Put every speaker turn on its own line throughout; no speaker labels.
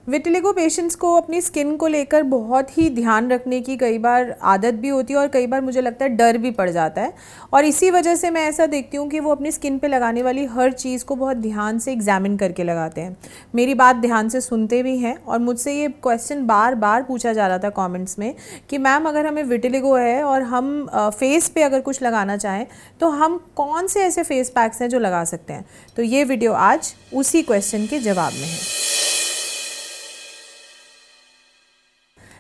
Vitiligo patients को अपनी skin को लेकर बहुत ही ध्यान रखने की कई बार आदत भी होती है और कई बार मुझे लगता है डर भी पड़ जाता है, और इसी वजह से मैं ऐसा देखती हूँ कि वो अपनी स्किन पे लगाने वाली हर चीज़ को बहुत ध्यान से एग्जामिन करके लगाते हैं, मेरी बात ध्यान से सुनते भी हैं। और मुझसे ये क्वेश्चन बार बार पूछा जा रहा था कॉमेंट्स में कि मैम अगर हमें विटिलिगो है और हम फेस पे अगर कुछ लगाना चाहें तो हम कौन से ऐसे फेस पैक्स हैं जो लगा सकते हैं। तो ये वीडियो आज उसी क्वेश्चन के जवाब में है।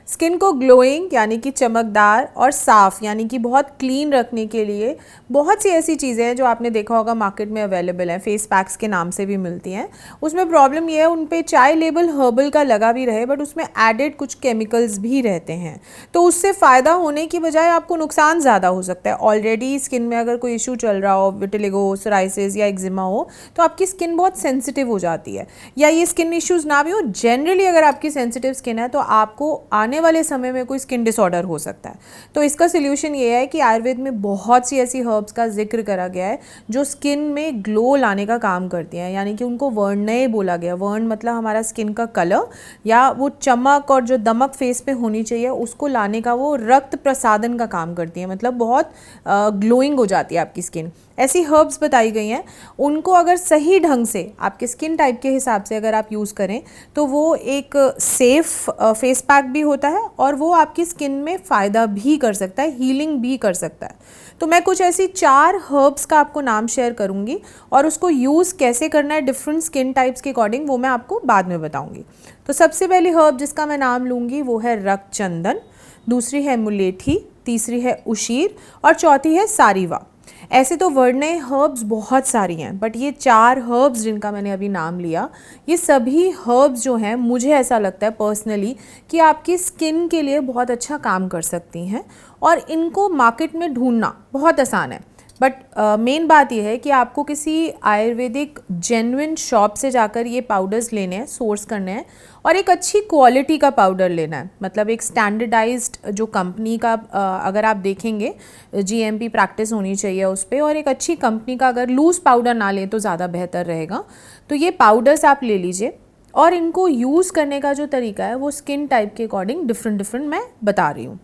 स्किन को ग्लोइंग यानी कि चमकदार और साफ़ यानी कि बहुत क्लीन रखने के लिए बहुत सी ऐसी चीज़ें हैं जो आपने देखा होगा मार्केट में अवेलेबल हैं, फेस पैक्स के नाम से भी मिलती हैं। उसमें प्रॉब्लम ये है उन पे चाहे लेबल हर्बल का लगा भी रहे बट उसमें एडेड कुछ केमिकल्स भी रहते हैं, तो उससे फ़ायदा होने की बजाय आपको नुकसान ज़्यादा हो सकता है। ऑलरेडी स्किन में अगर कोई इशू चल रहा हो, विटिलिगो, सोराइसिस या एक्जिमा हो, तो आपकी स्किन बहुत सेंसिटिव हो जाती है, या ये स्किन इश्यूज़ ना भी हो, जनरली अगर आपकी सेंसिटिव स्किन है तो आपको आने वाले समय में कोई स्किन डिसऑर्डर हो सकता है। तो इसका सलूशन ये है कि आयुर्वेद में बहुत सी ऐसी हर्ब्स का जिक्र करा गया है जो स्किन में ग्लो लाने का काम करती हैं, यानी कि उनको वर्णय बोला गया। वर्ण मतलब हमारा स्किन का कलर या वो चमक और जो दमक फेस पे होनी चाहिए उसको लाने का, वो रक्त प्रसादन का काम करती है, मतलब बहुत ग्लोइंग हो जाती है आपकी स्किन। ऐसी हर्ब्स बताई गई हैं, उनको अगर सही ढंग से आपके स्किन टाइप के हिसाब से अगर आप यूज़ करें तो वो एक सेफ़ फेस पैक भी होता है और वो आपकी स्किन में फ़ायदा भी कर सकता है, हीलिंग भी कर सकता है। तो मैं कुछ ऐसी 4 हर्ब्स का आपको नाम शेयर करूंगी और उसको यूज़ कैसे करना है डिफरेंट स्किन टाइप्स के अकॉर्डिंग वो मैं आपको बाद में बताऊंगी। तो सबसे पहली हर्ब जिसका मैं नाम लूँगी वो है रक्तचंदन, दूसरी है मुलेठी, तीसरी है उशीर और चौथी है सारीवा। ऐसे तो वर्णय हर्ब्स बहुत सारी हैं बट ये 4 हर्ब्स जिनका मैंने अभी नाम लिया, ये सभी हर्ब्स जो हैं मुझे ऐसा लगता है पर्सनली कि आपकी स्किन के लिए बहुत अच्छा काम कर सकती हैं और इनको मार्केट में ढूंढना बहुत आसान है। बट मेन बात यह है कि आपको किसी आयुर्वेदिक जेन्युइन शॉप से जाकर ये पाउडर्स लेने हैं, सोर्स करने हैं और एक अच्छी क्वालिटी का पाउडर लेना है, मतलब एक स्टैंडर्डाइज्ड जो कंपनी का अगर आप देखेंगे जीएमपी प्रैक्टिस होनी चाहिए उस पर, और एक अच्छी कंपनी का अगर लूज़ पाउडर ना लें तो ज़्यादा बेहतर रहेगा। तो ये पाउडर्स आप ले लीजिए और इनको यूज़ करने का जो तरीका है वो स्किन टाइप के अकॉर्डिंग डिफरेंट मैं बता रही हूँ।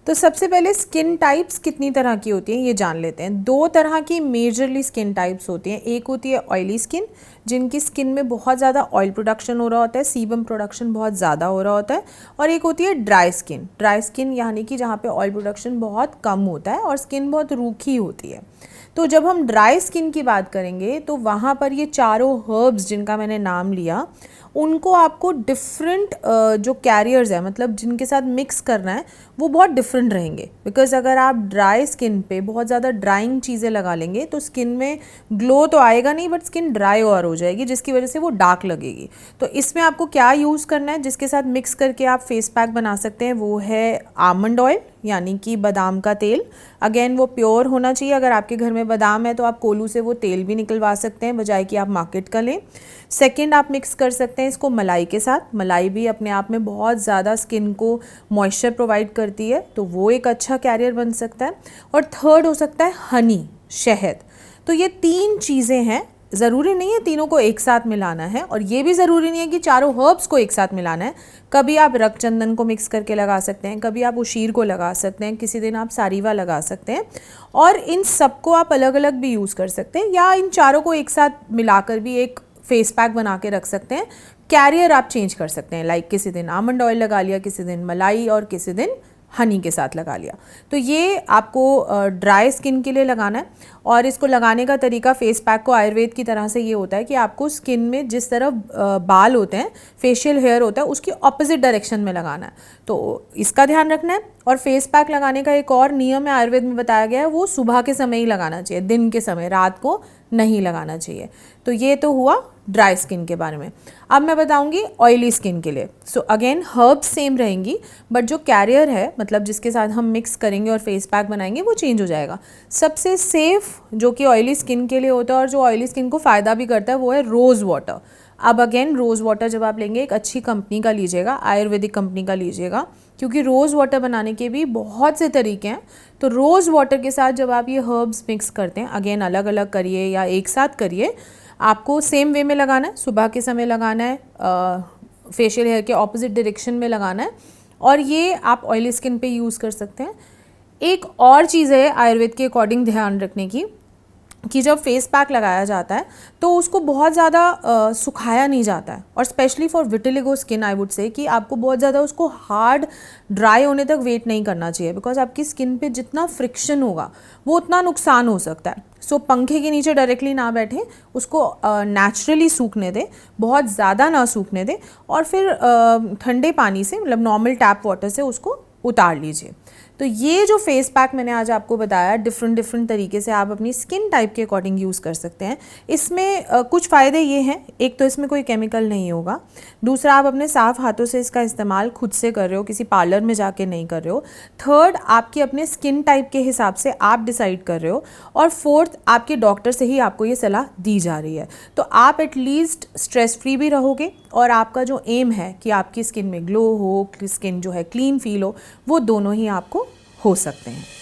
तो सबसे पहले स्किन टाइप्स कितनी तरह की होती हैं ये जान लेते हैं। 2 तरह की मेजरली स्किन टाइप्स होती हैं। एक होती है ऑयली स्किन, जिनकी स्किन में बहुत ज़्यादा ऑयल प्रोडक्शन हो रहा होता है, सीबम प्रोडक्शन बहुत ज़्यादा हो रहा होता है, और एक होती है ड्राई स्किन। ड्राई स्किन यानी कि जहाँ पे ऑयल प्रोडक्शन बहुत कम होता है और स्किन बहुत रूखी होती है। तो जब हम ड्राई स्किन की बात करेंगे तो वहाँ पर ये चारों हर्ब्स जिनका मैंने नाम लिया उनको आपको डिफरेंट जो कैरियर्स है, मतलब जिनके साथ मिक्स करना है वो बहुत डिफरेंट रहेंगे। बिकॉज अगर आप ड्राई स्किन पे बहुत ज़्यादा ड्राइंग चीज़ें लगा लेंगे तो स्किन में ग्लो तो आएगा नहीं बट स्किन ड्राई और हो जाएगी, जिसकी वजह से वो डार्क लगेगी। तो इसमें आपको क्या यूज़ करना है, जिसके साथ मिक्स करके आप फेस पैक बना सकते हैं, वो है आमंड ऑयल यानी कि बादाम का तेल। अगेन वो प्योर होना चाहिए, अगर आपके घर में बादाम है तो आप कोल्हू से वो तेल भी निकलवा सकते हैं बजाय कि आप मार्केट का लें। सेकंड, आप मिक्स कर सकते हैं इसको मलाई के साथ। मलाई भी अपने आप में बहुत ज़्यादा स्किन को मॉइस्चर प्रोवाइड करती है, तो वो एक अच्छा कैरियर बन सकता है। और थर्ड हो सकता है हनी, शहद। तो ये 3 चीज़ें हैं, ज़रूरी नहीं है तीनों को एक साथ मिलाना है और ये भी ज़रूरी नहीं है कि चारों हर्ब्स को एक साथ मिलाना है। कभी आप रक्तचंदन को मिक्स करके लगा सकते हैं, कभी आप उशीर को लगा सकते हैं, किसी दिन आप सारीवा लगा सकते हैं, और इन सबको आप अलग अलग भी यूज़ कर सकते हैं या इन चारों को एक साथ मिलाकर भी एक फेस पैक बना के रख सकते हैं। कैरियर आप चेंज कर सकते हैं, लाइक किसी दिन आमंड ऑयल लगा लिया, किसी दिन मलाई और किसी दिन हनी के साथ लगा लिया। तो ये आपको ड्राई स्किन के लिए लगाना है और इसको लगाने का तरीका फेस पैक को आयुर्वेद की तरह से ये होता है कि आपको स्किन में जिस तरफ बाल होते हैं, फेशियल हेयर होता है, उसकी ऑपोजिट डायरेक्शन में लगाना है। तो इसका ध्यान रखना है। और फेस पैक लगाने का एक और नियम है आयुर्वेद में बताया गया है, वो सुबह के समय ही लगाना चाहिए, दिन के समय, रात को नहीं लगाना चाहिए। तो ये तो हुआ ड्राई स्किन के बारे में। अब मैं बताऊंगी ऑयली स्किन के लिए। सो अगेन हर्ब्स सेम रहेंगी बट जो कैरियर है, मतलब जिसके साथ हम मिक्स करेंगे और फेस पैक बनाएंगे, वो चेंज हो जाएगा। सबसे सेफ जो कि ऑयली स्किन के लिए होता है और जो ऑयली स्किन को फ़ायदा भी करता है वो है रोज़ वाटर। अब अगेन रोज़ वाटर जब आप लेंगे एक अच्छी कंपनी का लीजिएगा, आयुर्वेदिक कंपनी का लीजिएगा, क्योंकि रोज़ वाटर बनाने के भी बहुत से तरीके हैं। तो रोज़ वाटर के साथ जब आप ये हर्ब्स मिक्स करते हैं, अगेन अलग अलग करिए या एक साथ करिए, आपको सेम वे में लगाना है। सुबह के समय लगाना है फेशियल हेयर के ऑपोजिट डायरेक्शन में लगाना है और ये आप ऑयली स्किन पे यूज़ कर सकते हैं। एक और चीज़ है आयुर्वेद के अकॉर्डिंग ध्यान रखने की कि जब फेस पैक लगाया जाता है तो उसको बहुत ज़्यादा सुखाया नहीं जाता है, और specially for vitiligo skin I would say कि आपको बहुत ज़्यादा उसको हार्ड ड्राई होने तक वेट नहीं करना चाहिए, बिकॉज आपकी स्किन पे जितना फ्रिक्शन होगा वो उतना नुकसान हो सकता है। सो पंखे के नीचे डायरेक्टली ना बैठें, उसको नेचुरली सूखने दें, बहुत ज़्यादा ना सूखने दें, और फिर ठंडे पानी से मतलब नॉर्मल टैप वाटर से उसको उतार लीजिए। तो ये जो फेस पैक मैंने आज आपको बताया डिफरेंट तरीके से आप अपनी स्किन टाइप के अकॉर्डिंग यूज़ कर सकते हैं। इसमें कुछ फ़ायदे ये हैं, एक तो इसमें कोई केमिकल नहीं होगा, दूसरा आप अपने साफ़ हाथों से इसका इस्तेमाल खुद से कर रहे हो, किसी पार्लर में जाके नहीं कर रहे हो, थर्ड आपकी अपने स्किन टाइप के हिसाब से आप डिसाइड कर रहे हो, और फोर्थ आपके डॉक्टर से ही आपको ये सलाह दी जा रही है। तो आप एटलीस्ट स्ट्रेस फ्री भी रहोगे और आपका जो एम है कि आपकी स्किन में ग्लो हो, स्किन जो है क्लीन फील हो, वो दोनों ही आपको हो सकते हैं।